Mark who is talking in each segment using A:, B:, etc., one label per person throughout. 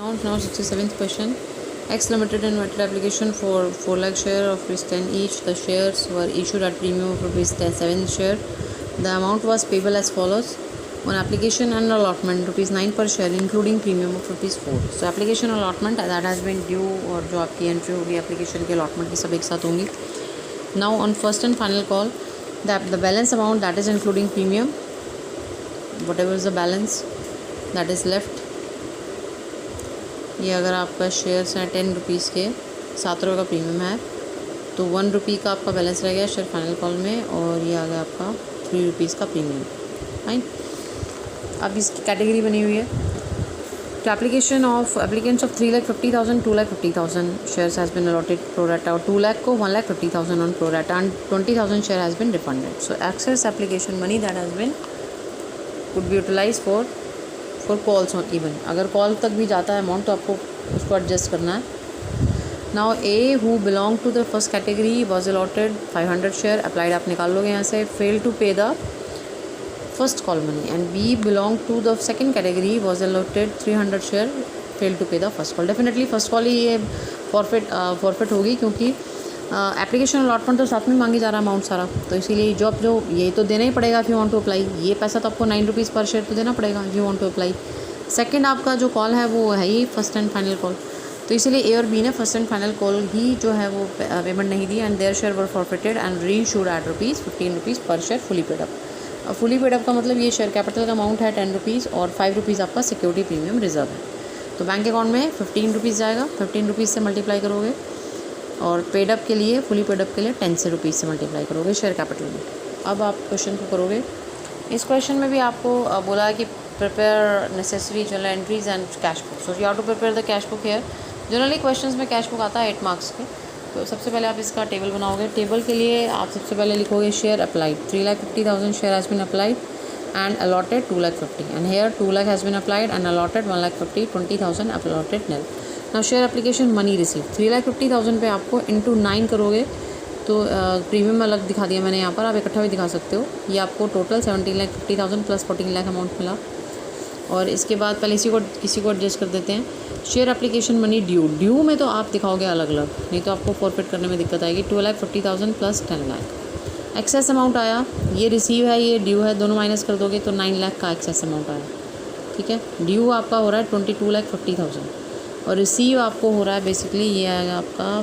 A: Now 67th question. X Limited invited application for 4 lakh share of rupees 10 each. The shares were issued at premium of rupees 7 share. The amount was payable as follows. On application and allotment rupees 9 per share including premium of rupees 4. So application allotment that has been due और जो आपकी entry होगी application की allotment की सब एक साथ होंगी. Now on first and final call the balance amount that is including premium, whatever is the balance that is left, ये अगर आपका शेयर्स हैं 10 रुपीज़ के 7 रुपये का प्रीमियम है तो 1 रुपी का आपका बैलेंस रह गया शेयर फाइनल कॉल में और ये आ गया आपका 3 रुपीज़ का प्रीमियम. फाइन. अब इसकी कैटेगरी बनी हुई है तो applicants of 3,50,000 2,50,000 shares has been allotted pro rata और 2 लाख को 1,50,000 on pro rata and 20,000 share has been refunded. So excess application money that has been could be utilise for calls on even. अगर call तक भी जाता है अमाउंट तो आपको उसको एडजस्ट करना है. Now A who belong to the first category was allotted 500 share applied आप निकाल लोगे यहाँ से. Fail to pay the first call money and B belong to the second category was allotted 300 share fail to pay the first call. Definitely first call ही ये forfeit होगी क्योंकि application allotment तो साथ में मांगी जा रहा है अमाउंट सारा, तो इसीलिए जॉब जो ये तो देना ही पड़ेगा if you want to apply. ये पैसा तो आपको 9 रुपीज़ पर शेयर तो देना पड़ेगा if you want to apply. Second आपका जो कॉल है वो है ही फर्स्ट एंड फाइनल कॉल, तो इसीलिए ए और बी ने फर्स्ट एंड फाइनल कॉल ही जो है वो पेमेंट नहीं दी and there share were forfeited and reissued at rupees 15 rupees पर share fully paid up. Fully paid up का मतलब ये शेयर कैपिटल का अमाउंट है 10 रुपीज़ और 5 रुपीज़ आपका सिक्योरिटी प्रीमियम रिजर्व है. तो बैंक अकाउंट में 15 रुपीज़ जाएगा, 15 रुपीज़ से मल्टीप्लाई करोगे और पेडअप के लिए फुली पेडअप के लिए 10 रुपीज़ से मल्टीप्लाई करोगे शेयर कैपिटल में. अब आप क्वेश्चन को करोगे. इस क्वेश्चन में भी आपको बोला है कि prepare necessary general entries and cash book. So you have to prepare the cash book here. Generally questions में कैश बुक आता है 8 मार्क्स के. तो सबसे पहले आप इसका टेबल बनाओगे. टेबल के लिए आप सबसे पहले लिखोगे share applied 3,50,000 share has been applied and allotted 2,50,000 and here 2 lakh has been applied and allotted 1,50,000 20,000 allotted nil. Now share application money receive 3,50,000 पे आपको इंटू 9 करोगे तो प्रीमियम अलग दिखा दिया मैंने यहाँ पर, आप इकट्ठा भी दिखा सकते हो. ये आपको टोटल 17,50,000 प्लस 14 लाख अमाउंट मिला. और इसके बाद पहले किसी को एडजस्ट कर देते हैं. शेयर एप्लीकेशन मनी ड्यू में तो आप दिखाओगे अलग अलग, नहीं तो आपको फॉरफिट करने में दिक्कत आएगी. 2,50,000 प्लस 10 लाख एक्सेस अमाउंट आया. ये रिसीव है ये ड्यू है, दोनों माइनस कर दोगे तो 9 लाख का एक्सेस अमाउंट आया. ठीक है. ड्यू आपका हो रहा है 22,50,000 और रिसीव आपको हो रहा है बेसिकली ये आएगा आपका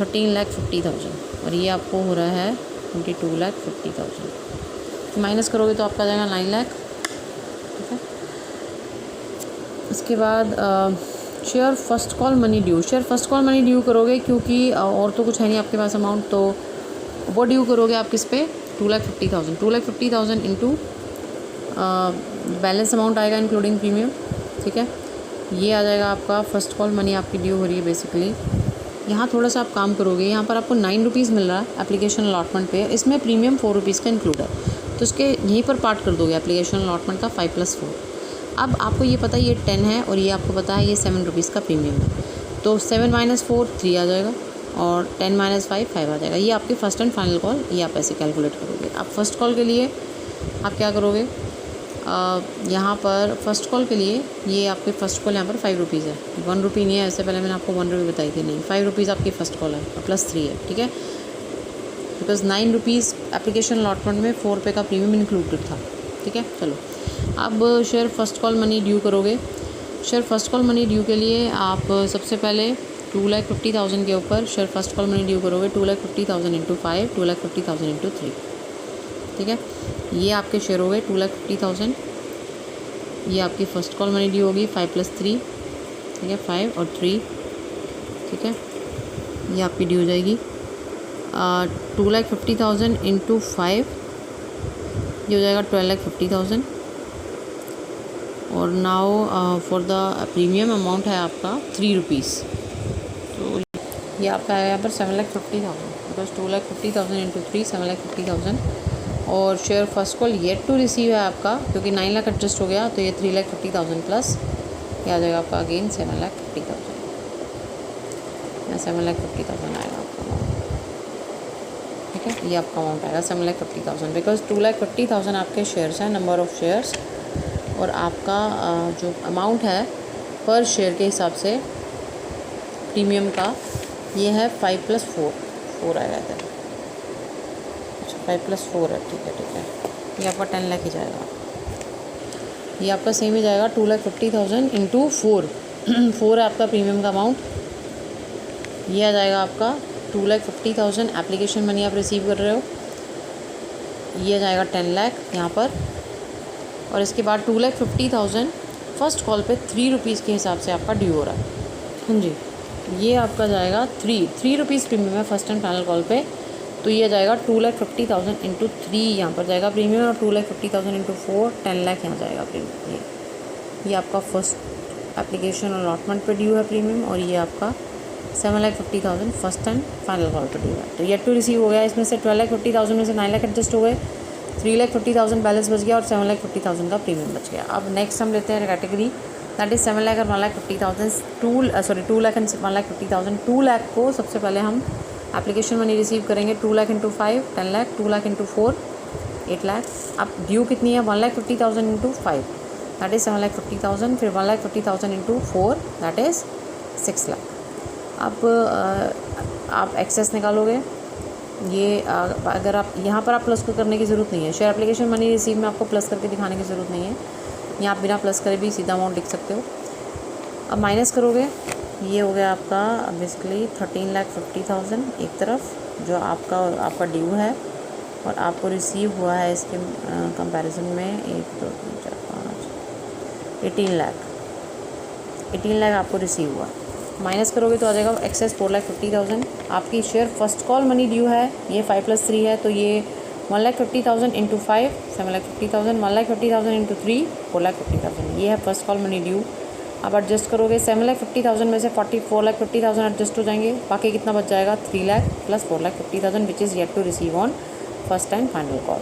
A: 13,50,000 और ये आपको हो रहा है 22,50,000. माइनस करोगे तो आपका जाएगा 9 लाख. ठीक है. इसके बाद share first call money due. Share first call money due करोगे क्योंकि और तो कुछ है नहीं आपके पास अमाउंट, तो वो ड्यू करोगे आप किस पे 2,50,000 इंटू बैलेंस अमाउंट आएगा इंक्लूडिंग प्रीमियम. ठीक है. ये आ जाएगा आपका फर्स्ट कॉल मनी आपकी ड्यू हो रही है बेसिकली. यहाँ थोड़ा सा आप काम करोगे. यहाँ पर आपको 9 रुपीज़ मिल रहा है एप्लीकेशन अलॉटमेंट पे, इसमें प्रीमियम 4 रुपीज़ का इंक्लूड है, तो इसके यहीं पर पार्ट कर दोगे एप्लीकेशन अलॉटमेंट का 5 + 4. अब आपको ये पता है ये 10 है और ये आपको पता है ये 7 रुपीज़ का प्रीमियम है, तो 7 - 4 3 आ जाएगा और 10 - 5 5 आ जाएगा. ये आपके फर्स्ट एंड फाइनल कॉल ये आप ऐसे कैलकुलेट करोगे. अब फर्स्ट कॉल के लिए आप क्या करोगे, यहाँ पर फर्स्ट कॉल के लिए ये आपके फर्स्ट कॉल यहाँ पर 5 रुपीज़ है, 1 रुपी नहीं है. ऐसे पहले मैंने आपको 1 रुपी बताई थी, नहीं 5 रुपीज़ आपकी फ़र्स्ट कॉल है और प्लस 3 है. ठीक है. बिकॉज 9 रुपीज़ एप्लीकेशन अलॉटमेंट में 4 रुपये का प्रीमियम इंक्लूडेड था. ठीक है. चलो अब share first call money due करोगे. Share first call money due के लिए आप सबसे पहले 2,50,000 के ऊपर share first call money due करोगे. 2,50,000 इंटू 5 2,50,000 इंटू 3. ठीक है. ये आपके शेयर हो गए 2,50,000. ये आपकी फ़र्स्ट कॉल मनी ड्यू होगी 5 + 3. ठीक है. 5 और 3. ठीक है. ये आपकी ड्यू हो जाएगी 2,50,000 इंटू 5 ये हो जाएगा 12,50,000. और now for the premium amount है आपका 3 रुपीज़, तो ये आपका है यहाँ पर 7,50,000 बिकॉज 2,50,000 इंटू 3 7,50,000. और share first call yet to receive है आपका क्योंकि 9 लाख एडजस्ट हो गया, तो ये 3,50,000 प्लस ये आ जाएगा आपका अगेन 7,50,000 या 7,50,000 आएगा आपका. ठीक है. ये आपका अमाउंट आएगा 7,50,000 बिकॉज 2,50,000 आपके शेयर्स हैं, नंबर ऑफ़ शेयर्स और आपका जो अमाउंट है पर शेयर के हिसाब से प्रीमियम का ये है 5 + 4 आएगा इधर। अच्छा 5 + 4 है, ठीक है। ये आपका 10 लाख ही जाएगा। ये आपका सेम ही जाएगा 2,50,000 इंटू 4 4 है आपका प्रीमियम का अमाउंट। ये आ जाएगा आपका 2,50,000 एप्लीकेशन मनी आप रिसीव कर रहे हो। ये आ जाएगा 10 लाख यहाँ पर, और इसके बाद 2,50,000 फर्स्ट कॉल पे 3 रुपीज़ के हिसाब से आपका ड्यू हो रहा है। हाँ जी, ये आपका जाएगा 3 रुपीज़ प्रीमियम है फर्स्ट एंड फाइनल कॉल पे, तो ये जाएगा 2,50,000 इंटू 3 यहाँ पर जाएगा प्रीमियम, और 2,50,000 इंटू 4 10 लाख यहाँ जाएगा प्रीमियम। ये आपका फर्स्ट एप्लीकेशन अलॉटमेंट पे ड्यू है प्रीमियम, और ये आपका 7,50,000 फर्स्ट एंड फाइनल कॉल पे ड्यू है। तो येट टू रिसीव हो गया। इसमें से 12,50,000 में से 9 लाख एडजस्ट हो गए, 3,50,000 बैलेंस बच गया और 7,50,000 का प्रीमियम बच गया। अब नेक्स्ट हम लेते हैं कैटेगरी, दैट इज़ 7 लाख और 1,50,000 2 लाख एंड 1,50,000। 2 लाख को सबसे पहले हम एप्लीकेशन मनी रिसीव करेंगे। 2 लाख इंटू 5 10 लाख, 2 लाख इंटू 4 8 लाख। अब ड्यू कितनी है? 1,50,000 इंटू 5 दैट इज़ 7,50,000, फिर 1,50,000 इंटू 4 दैट इज़ 6 लाख। अब आप एक्सेस निकालोगे। ये अगर आप यहाँ पर आप प्लस को करने की ज़रूरत नहीं है। शेयर एप्लीकेशन मनी रिसीव में आपको प्लस करके दिखाने की ज़रूरत नहीं है, यहाँ आप बिना प्लस करे भी सीधा अमाउंट लिख सकते हो। अब माइनस करोगे, ये हो गया आपका बेसिकली 13,50,000 एक तरफ जो आपका ड्यू है और आपको रिसीव हुआ है इसके कंपैरिजन में 1 2 3 4 5 18 लाख आपको रिसीव हुआ। माइनस करोगे तो आ जाएगा एक्सेस 4,50,000। आपकी share first call money due है, ये 5 + 3 है, तो ये 1,50,000 इंटू 5 7,50,000, 1,50,000 इंटू 3 4,50,000, ये है फर्स्ट कॉल मनी ड्यू। अब एडजस्ट करोगे 7,50,000 में से 4,50,000 एडजस्ट हो जाएंगे, बाकी कितना बच जाएगा 3 lakh plus 4,50,000 which is yet to receive on first and final call.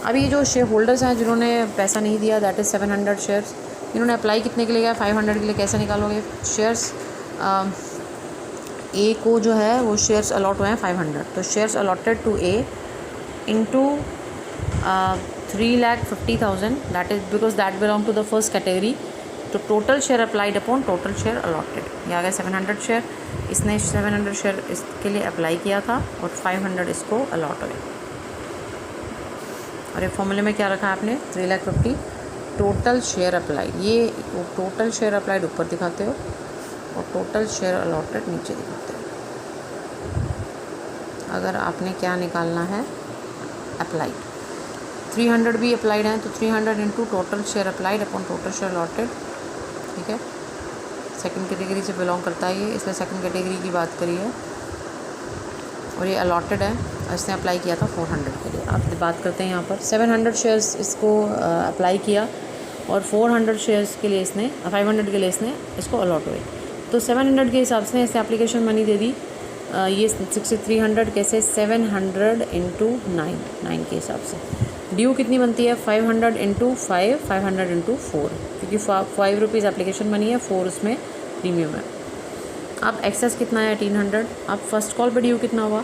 A: अब ये जो शेयर होल्डर्स हैं जिन्होंने पैसा नहीं दिया दैट इज़ 700 शेयर्स, इन्होंने अप्लाई कितने के लिए किया? 500 के लिए। कैसे निकालोगे? शेयर्स ए को जो है वो शेयर्स अलॉट हुए हैं 500, तो shares allotted to A into 3,50,000 that is because that belong to the first category, तो total share applied upon total share allotted. ये आ गया 700 शेयर, इसने 700 शेयर इसके लिए अप्लाई किया था और 500 इसको अलॉट हुए। और ये फॉर्मूले में क्या रखा है आपने? 3,50,000 टोटल शेयर अप्लाइड, ये टोटल शेयर अप्लाइड ऊपर दिखाते हो और टोटल शेयर अलॉटेड नीचे दिखाते हो। अगर आपने क्या निकालना है? अप्लाइड 300 भी अप्लाइड हैं, तो 300 into total share applied upon total share allotted, ठीक है। सेकंड कैटेगरी से बिलोंग करता है ये, इसलिए सेकंड कैटेगरी की बात करी है और ये अलॉटेड है, इसने अप्लाई किया था 400 के लिए। आप बात करते हैं यहाँ पर 700 शेयर्स इसको अप्लाई किया और 400 शेयर्स के लिए इसने 500 के लिए इसने इसको अलॉट हुए, तो 700 के हिसाब से इसने एप्लीकेशन मनी दे दी। ये 6,300 कैसे? 700 इंटू 9 के हिसाब से। ड्यू कितनी बनती है? 500 इंटू 5 500 इंटू 4, क्योंकि 5 रुपीज़ एप्लीकेशन मनी है, 4 उसमें प्रीमियम है। अब एक्सेस कितना है? 1800। अब फर्स्ट कॉल पे ड्यू कितना हुआ?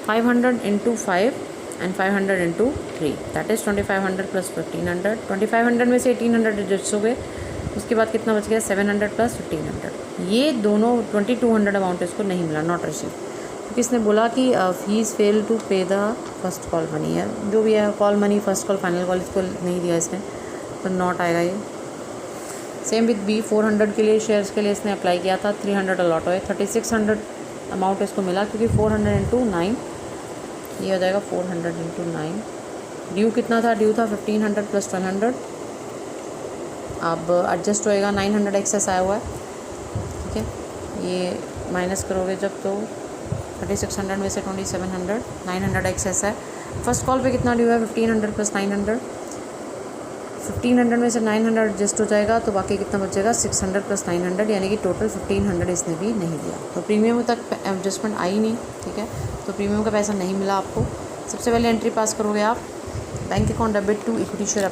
A: 500 into 5 and 500 into 3 that is 2,500 plus 1,500। 2,500 में से 1,800 एडजस्ट हो गए, उसके बाद कितना बच गया? 700 प्लस 1,500। ये दोनों 2,200 अमाउंट इसको नहीं मिला, नॉट रिसीव, क्योंकि इसने बोला कि fees fail to pay the first call money है, जो भी है call money first call final call इसको नहीं दिया इसने, तो नॉट आएगा ये। सेम विद बी 400 के लिए शेयर्स के लिए इसने अप्लाई किया था, 300 अलॉट हुए, 3,600 अमाउंट इसको मिला, क्योंकि 400 इंटू 9 ये हो जाएगा 400 इंटू 9। ड्यू कितना था? ड्यू था 1,500 प्लस 1,200। अब एडजस्ट होएगा, 900 एक्सेस आया हुआ है, ठीक है। ये माइनस करोगे जब तो 3,600 में से 2,700, 900 एक्सेस है। फर्स्ट कॉल पे कितना ड्यू है? 1,500 प्लस 900, 1,500 में से 900 एडजस्ट हो जाएगा, तो बाकी कितना बचेगा? 600 प्लस 900, यानी कि टोटल 1,500 इसने भी नहीं दिया, तो प्रीमियम तक एडजस्टमेंट आई नहीं, ठीक है। तो प्रीमियम का पैसा नहीं मिला आपको। सबसे पहले एंट्री पास करोगे आप, bank account debit to equity share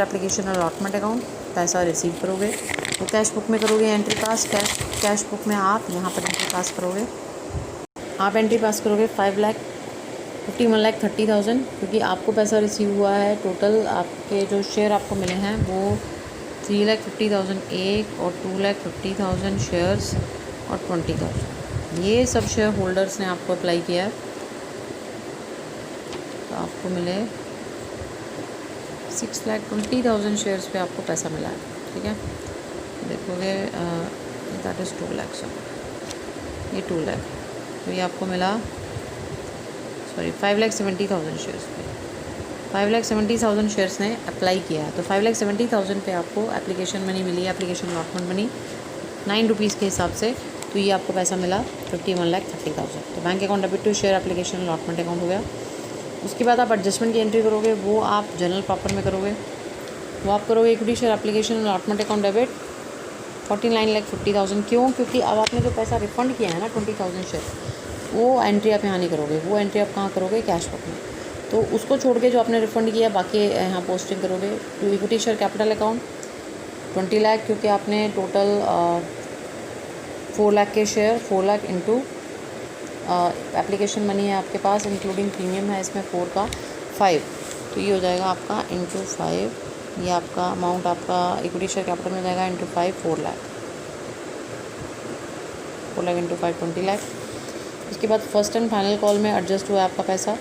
A: application allotment account, पैसा रिसीव करोगे तो कैश बुक में करोगे एंट्री पास। कैश बुक में आप यहाँ पर एंट्री पास करोगे, आप एंट्री पास करोगे 5 लाख 51,30,000, क्योंकि आपको पैसा रिसीव हुआ है। टोटल आपके जो शेयर आपको मिले हैं वो 3,50,000 एक और 2,50,000 शेयर्स और 20,000, ये सब शेयर होल्डर्स ने आपको अप्लाई किया है। तो आपको मिले 6,20,000 शेयर्स पे आपको पैसा मिला है। ठीक है, देखोगे दैट इज़ 2 लाख, ये 2 लाख, तो ये आपको मिला 5,70,000 शेयर्स पे। 5,70,000 शेयर्स ने अप्लाई किया है, तो 5,70,000 पे आपको एप्लीकेशन मनी मिली, एप्लीकेशन अलॉटमेंट मनी 9 रुपीज़ के हिसाब से। तो ये आपको पैसा मिला 51,30,000। तो bank account debit to share application allotment account हो गया। उसके बाद आप एडजस्टमेंट की एंट्री करोगे, वो आप जनरल प्रॉपर में करोगे। वो आप करोगे equity share application allotment account debit 49,50,000। क्यों? क्योंकि अब आपने जो पैसा रिफंड किया है ना 20,000 शेयर, वो एंट्री आप यहाँ नहीं करोगे, वो एंट्री आप कहाँ करोगे? कैश बुक में। तो उसको छोड़ के जो आपने रिफंड किया बाकी यहाँ पोस्टिंग करोगे to equity share capital account 20 lakh, क्योंकि आपने टोटल 4 लाख के share 4 lakh into application money है आपके पास, इंक्लूडिंग प्रीमियम है इसमें 4 का 5, तो ये हो जाएगा आपका इंटू 5, ये आपका अमाउंट आपका इक्विटी शेयर कैपिटल में जाएगा इंटू 5 4 लाख इंटू 5 20 लाख। उसके बाद फर्स्ट एंड फाइनल कॉल में एडजस्ट हुआ आपका पैसा,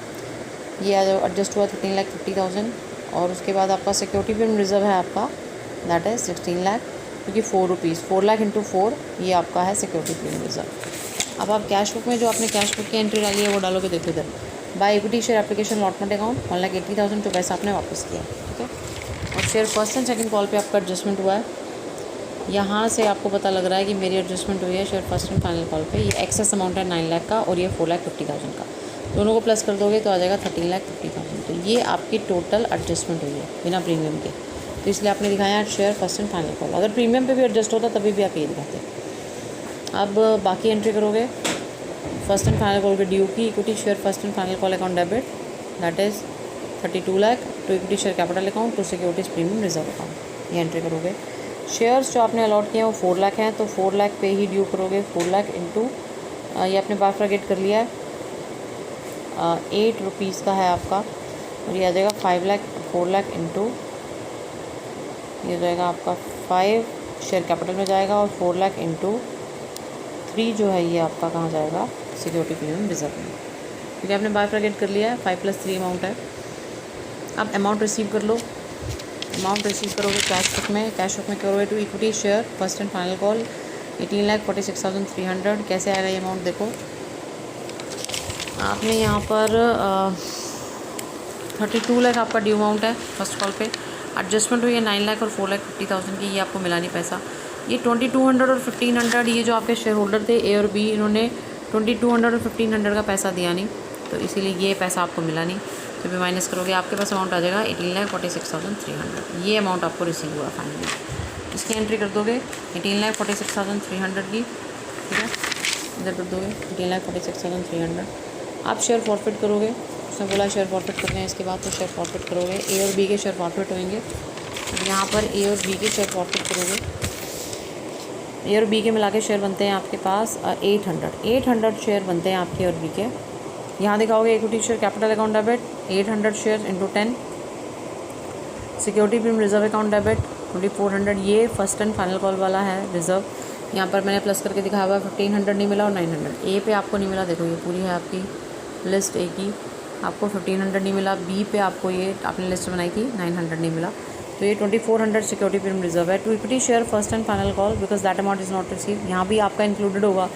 A: ये एडजस्ट हुआ 13,50,000। और उसके बाद आपका सिक्योरिटी प्रीमियम रिजर्व है आपका दैट है 16 लाख, क्योंकि 4 रुपीज़ 4 लाख इंटू 4 ये आपका है सिक्योरिटी प्रीमियम रिजर्व। अब आप कैश बुक में जो आपने कैश बुक की एंट्री डाली है वो डालोगे, देखो इधर by equity share application allotment account 1,80,000 जो पैसा आपने वापस किया। ठीक है, और share first and second call पे आपका एडजस्टमेंट हुआ है। यहाँ से आपको पता लग रहा है कि मेरी एडजस्टमेंट हुई है share first and final call पे। ये एक्सेस अमाउंट है 9 लाख का और ये 4,50,000 का, दोनों को प्लस कर दोगे तो आ जाएगा 13,50,000। तो ये आपकी टोटल एडजस्टमेंट हुई है बिना प्रीमियम के, तो इसलिए आपने दिखाया share first and final call. अगर प्रीमियम पे भी एडजस्ट होता तभी भी आप ये दिखाते। अब बाकी एंट्री करोगे फर्स्ट एंड फाइनल कॉल के ड्यू की equity share first and final call account debit that is 32 lakh to equity share capital account to securities premium reserve account, ये एंट्री करोगे। शेयर्स जो आपने अलॉट किए हैं वो 4 लाख हैं, तो 4 लाख पे ही ड्यू करोगे। 4 लाख इंटू ये आपने बाइफरकेट कर लिया है 8 रुपीज़ का है आपका, और ये आ जाएगा 5 लाख 4 लाख इंटू ये जाएगा आपका 5 शेयर कैपिटल में जाएगा, और 4 लाख इंटू 3 जो है ये आपका कहाँ जाएगा? सिक्योरिटी प्रीमियम रिजर्व में, क्योंकि आपने बाइफरकेट कर लिया है। 5 + 3 अमाउंट है। अब अमाउंट रिसीव कर लो। अमाउंट रिसीव करोगे कैश बुक में, कैश बुक में करोगे to equity share first and final call 18,46,300। कैसे आएगा ये अमाउंट? देखो आपने यहाँ पर 32 लाख आपका ड्यू अमाउंट है फर्स्ट कॉल पे, एडजस्टमेंट हुई है 9 लाख और 4,50,000 की, ये आपको मिला नहीं पैसा। ये 2,200 और 1,500 ये जो आपके शेयर होल्डर थे ए और बी, इन्होंने 2,200 और 1,500 का पैसा दिया नहीं, तो इसीलिए ये पैसा आपको मिला नहीं। तो भी माइनस करोगे आपके पास अमाउंट आ जाएगा 18,46,300, ये अमाउंट आपको रिसीव हुआ फाइनली। इसकी एंट्री कर दोगे 18,46,300 की। ठीक है, इधर कर दोगे 18,46,300। आप शेयर फॉरफिट करोगे, उसने बोला शेयर फॉरफिट करने हैं इसके बाद, तो शेयर फॉरफिट करोगे। ए और बी के शेयर फॉरफिट होंगे, तो यहाँ पर ए और बी के शेयर फॉरफिट करोगे। ए और बी के मिला के शेयर बनते हैं आपके पास 800 शेयर बनते हैं आपके और बी के। यहाँ दिखाओगे equity share capital account debit 800 share into 10, security premium reserve account debit 2,400, ये फर्स्ट एंड फाइनल कॉल वाला है रिजर्व। यहाँ पर मैंने प्लस करके दिखाया हुआ है 1,500 नहीं मिला और 900। ए पे आपको नहीं मिला, देखो ये पूरी है आपकी लिस्ट ए की, आपको 1,500 नहीं मिला। बी पे आपको ये आपने लिस्ट बनाई थी 900 नहीं मिला, तो ये 2,400 सिक्योरिटी प्रीमियम रिजर्व है। To equity share first and final call because that amount is not receive, यहाँ भी आपका इंक्लूडेड होगा।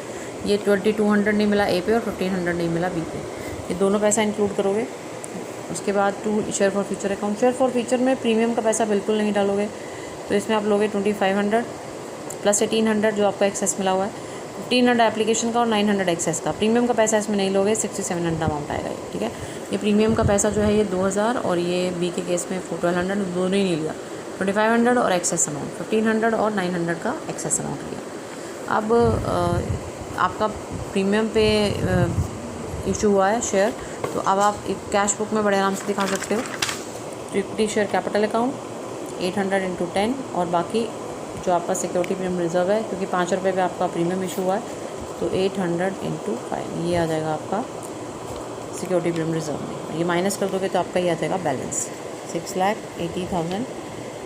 A: ये 2,200 नहीं मिला ए पे और 1,500 नहीं मिला बी पे, ये दोनों पैसा इंक्लूड करोगे। उसके बाद to share for future account, share for future में प्रीमियम का पैसा बिल्कुल नहीं डालोगे, तो इसमें आप लोगे 2,500 प्लस 1,800 जो आपका एक्सेस मिला हुआ है, 1,500 एप्लीकेशन का और 900 एक्सेस का। प्रीमियम का पैसा इसमें नहीं लोगे, 6,700 अमाउंट आएगा। ठीक है, ये प्रीमियम का पैसा जो है ये 2,000 और ये बी के केस में 1,200 दोनों ही नहीं लिया, 2,500 और एक्सेस अमाउंट 1,500 और 900 का एक्सेस अमाउंट लिया। अब आपका प्रीमियम पे इशू हुआ है शेयर, तो अब आप एक कैश बुक में बड़े आराम से दिखा सकते हो। Equity share capital account 800 into 10 और बाकी जो आपका सिक्योरिटी प्रीमियम रिजर्व है, क्योंकि 5 रुपये पे आपका प्रीमियम इशू हुआ है, तो 800 इंटू 5 ये आ जाएगा आपका सिक्योरिटी प्रीमियम रिजर्व में। ये माइनस कर दोगे तो आपका ये आ जाएगा बैलेंस 6,80,000,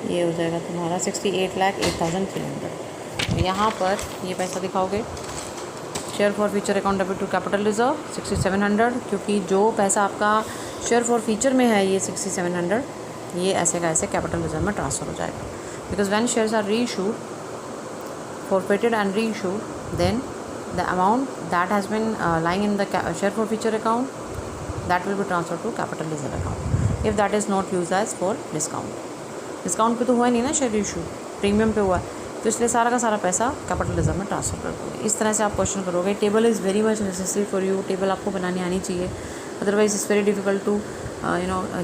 A: ये हो जाएगा तुम्हारा 68,08,300। यहाँ पर ये पैसा दिखाओगे share for future account debit to capital reserve 6,700, क्योंकि जो पैसा आपका शेयर फॉर फ्यूचर में है ये 6,700, ये ऐसे का ऐसे कैपिटल रिजर्व में ट्रांसफ़र हो जाएगा। Because when shares are reissued, forfeited and reissued, then the amount that has been lying in the share for future account, that will be transferred to capital reserve account if that is not used as for discount पे तो हुआ नहीं ना share issue, premium पे हुआ है, तो इसलिए सारा का सारा पैसा कैपिटल रिजर्व में ट्रांसफ़र कर दोगे। इस तरह से आप क्वेश्चन करोगे। Table is very much necessary for you, table आपको बनानी आनी चाहिए, otherwise it's very difficult to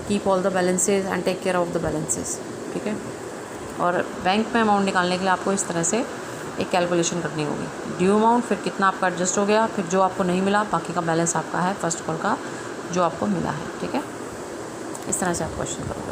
A: keep all the balances and take care of the balances. ठीक है, और बैंक में अमाउंट निकालने के लिए आपको इस तरह से एक कैलकुलेशन करनी होगी। ड्यू अमाउंट, फिर कितना आपका एडजस्ट हो गया, फिर जो आपको नहीं मिला, बाकी का बैलेंस आपका है फर्स्ट कॉल का जो आपको मिला है। ठीक है, इस तरह से आप क्वेश्चन करो।